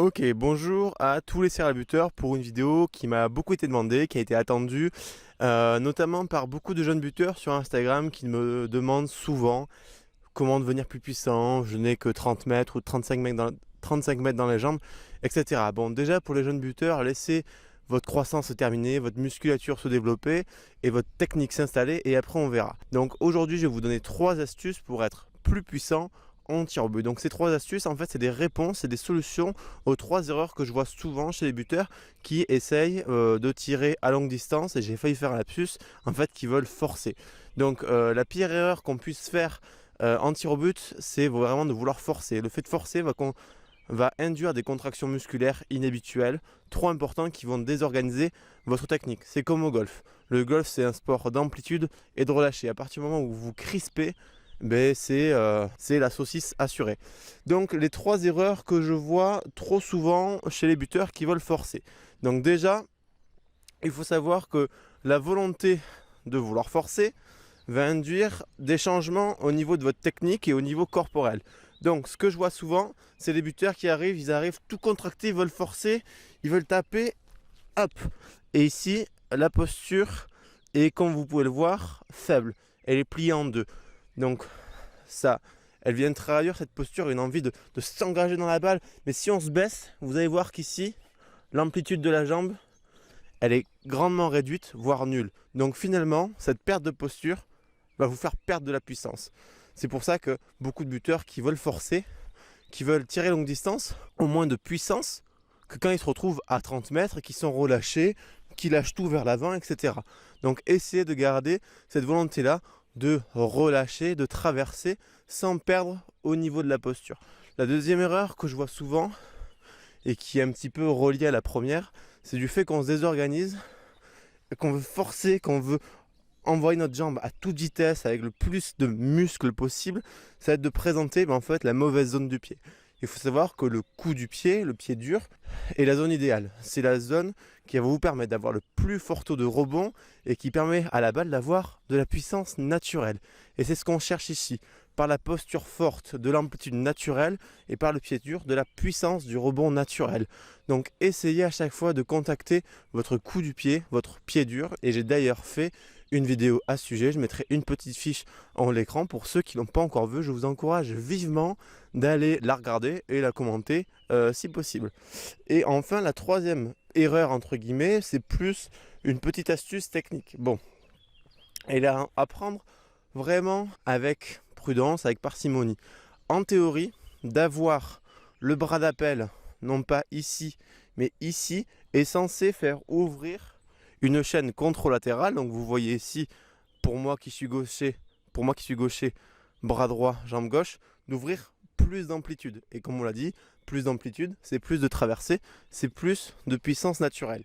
Ok, bonjour à tous les buteurs pour une vidéo qui m'a beaucoup été demandée, qui a été attendue, notamment par beaucoup de jeunes buteurs sur Instagram qui me demandent souvent comment devenir plus puissant, je n'ai que 30 mètres ou 35 mètres dans les jambes, etc. Bon, déjà pour les jeunes buteurs, laissez votre croissance se terminer, votre musculature se développer et votre technique s'installer et après on verra. Donc aujourd'hui je vais vous donner 3 astuces pour être plus puissant en tir au but. Donc ces 3 astuces en fait c'est des réponses et des solutions aux 3 erreurs que je vois souvent chez les buteurs qui essayent de tirer à longue distance, et j'ai failli faire un lapsus, en fait qui veulent forcer. Donc la pire erreur qu'on puisse faire en tir au but, c'est vraiment de vouloir forcer. Le fait de forcer va induire des contractions musculaires inhabituelles, trop importantes, qui vont désorganiser votre technique. C'est comme au golf. Le golf, c'est un sport d'amplitude et de relâcher. À partir du moment où vous vous crispez, c'est la saucisse assurée. Donc les 3 erreurs que je vois trop souvent chez les buteurs qui veulent forcer. Donc déjà, il faut savoir que la volonté de vouloir forcer va induire des changements au niveau de votre technique et au niveau corporel. Donc ce que je vois souvent, c'est les buteurs qui arrivent, ils arrivent tout contractés, ils veulent forcer, ils veulent taper, hop. Et ici, la posture est, comme vous pouvez le voir, faible. Elle est pliée en deux. Donc ça, elle vient trahir cette posture, une envie de s'engager dans la balle. Mais si on se baisse, vous allez voir qu'ici, l'amplitude de la jambe, elle est grandement réduite, voire nulle. Donc finalement, cette perte de posture va vous faire perdre de la puissance. C'est pour ça que beaucoup de buteurs qui veulent forcer, qui veulent tirer longue distance, ont moins de puissance que quand ils se retrouvent à 30 mètres et qui sont relâchés, qui lâchent tout vers l'avant, etc. Donc essayez de garder cette volonté-là de relâcher, de traverser sans perdre au niveau de la posture. La deuxième erreur que je vois souvent et qui est un petit peu reliée à la première, c'est du fait qu'on se désorganise, qu'on veut forcer, qu'on veut envoyer notre jambe à toute vitesse avec le plus de muscles possible. Ça va être de présenter en fait la mauvaise zone du pied. Il faut savoir que le coup du pied, le pied dur, est la zone idéale. C'est la zone qui va vous permettre d'avoir le plus fort taux de rebond et qui permet à la balle d'avoir de la puissance naturelle. Et c'est ce qu'on cherche ici, par la posture forte de l'amplitude naturelle et par le pied dur de la puissance du rebond naturel. Donc essayez à chaque fois de contacter votre coup du pied, votre pied dur. Et j'ai d'ailleurs fait une vidéo à ce sujet, je mettrai une petite fiche en l'écran pour ceux qui ne l'ont pas encore vu. Je vous encourage vivement d'aller la regarder et la commenter si possible. Et enfin, la troisième erreur entre guillemets, c'est plus une petite astuce technique. Bon, elle est à prendre vraiment avec prudence, avec parcimonie. En théorie, d'avoir le bras d'appel, non pas ici, mais ici, est censé faire ouvrir une chaîne contralatérale. Donc vous voyez ici, pour moi qui suis gaucher, bras droit, jambe gauche, d'ouvrir plus d'amplitude. Et comme on l'a dit, plus d'amplitude, c'est plus de traversée, c'est plus de puissance naturelle.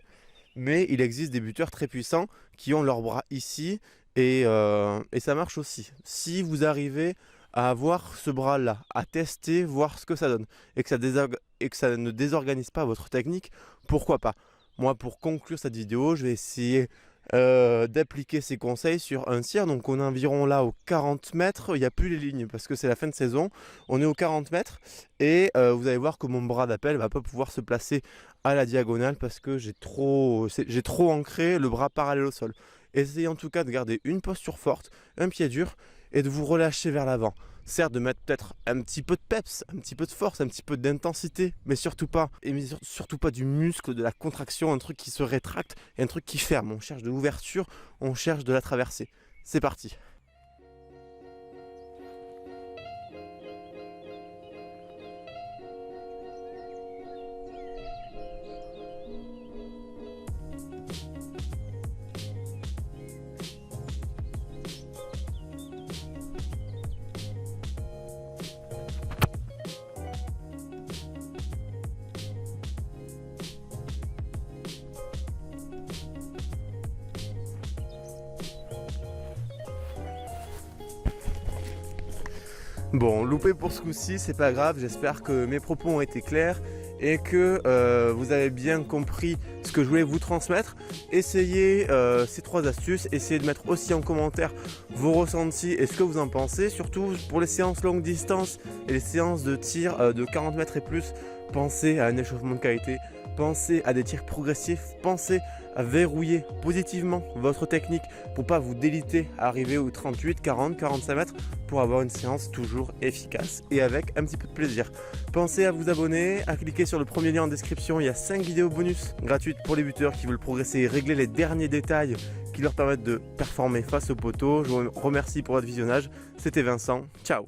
Mais il existe des buteurs très puissants qui ont leurs bras ici et ça marche aussi. Si vous arrivez à avoir ce bras-là, à tester, voir ce que ça donne et que ça ne désorganise pas votre technique, pourquoi pas. Moi, pour conclure cette vidéo, je vais essayer d'appliquer ces conseils sur un tir. Donc on est environ là aux 40 mètres, il n'y a plus les lignes parce que c'est la fin de saison. On est aux 40 mètres et vous allez voir que mon bras d'appel ne va pas pouvoir se placer à la diagonale parce que j'ai trop ancré le bras parallèle au sol. Essayez en tout cas de garder une posture forte, un pied dur et de vous relâcher vers l'avant. Certes, de mettre peut-être un petit peu de peps, un petit peu de force, un petit peu d'intensité, mais surtout pas du muscle, de la contraction, un truc qui se rétracte et un truc qui ferme. On cherche de l'ouverture, on cherche de la traversée. C'est parti. Bon, loupé pour ce coup-ci, c'est pas grave, j'espère que mes propos ont été clairs et que vous avez bien compris ce que je voulais vous transmettre. Essayez ces 3 astuces, essayez de mettre aussi en commentaire vos ressentis et ce que vous en pensez, surtout pour les séances longue distance et les séances de tir de 40 mètres et plus. Pensez à un échauffement de qualité, pensez à des tirs progressifs, pensez à verrouiller positivement votre technique pour pas vous déliter à arriver aux 38, 40, 45 mètres pour avoir une séance toujours efficace et avec un petit peu de plaisir. Pensez à vous abonner, à cliquer sur le premier lien en description, il y a 5 vidéos bonus gratuites pour les buteurs qui veulent progresser et régler les derniers détails qui leur permettent de performer face au poteau. Je vous remercie pour votre visionnage, c'était Vincent, ciao.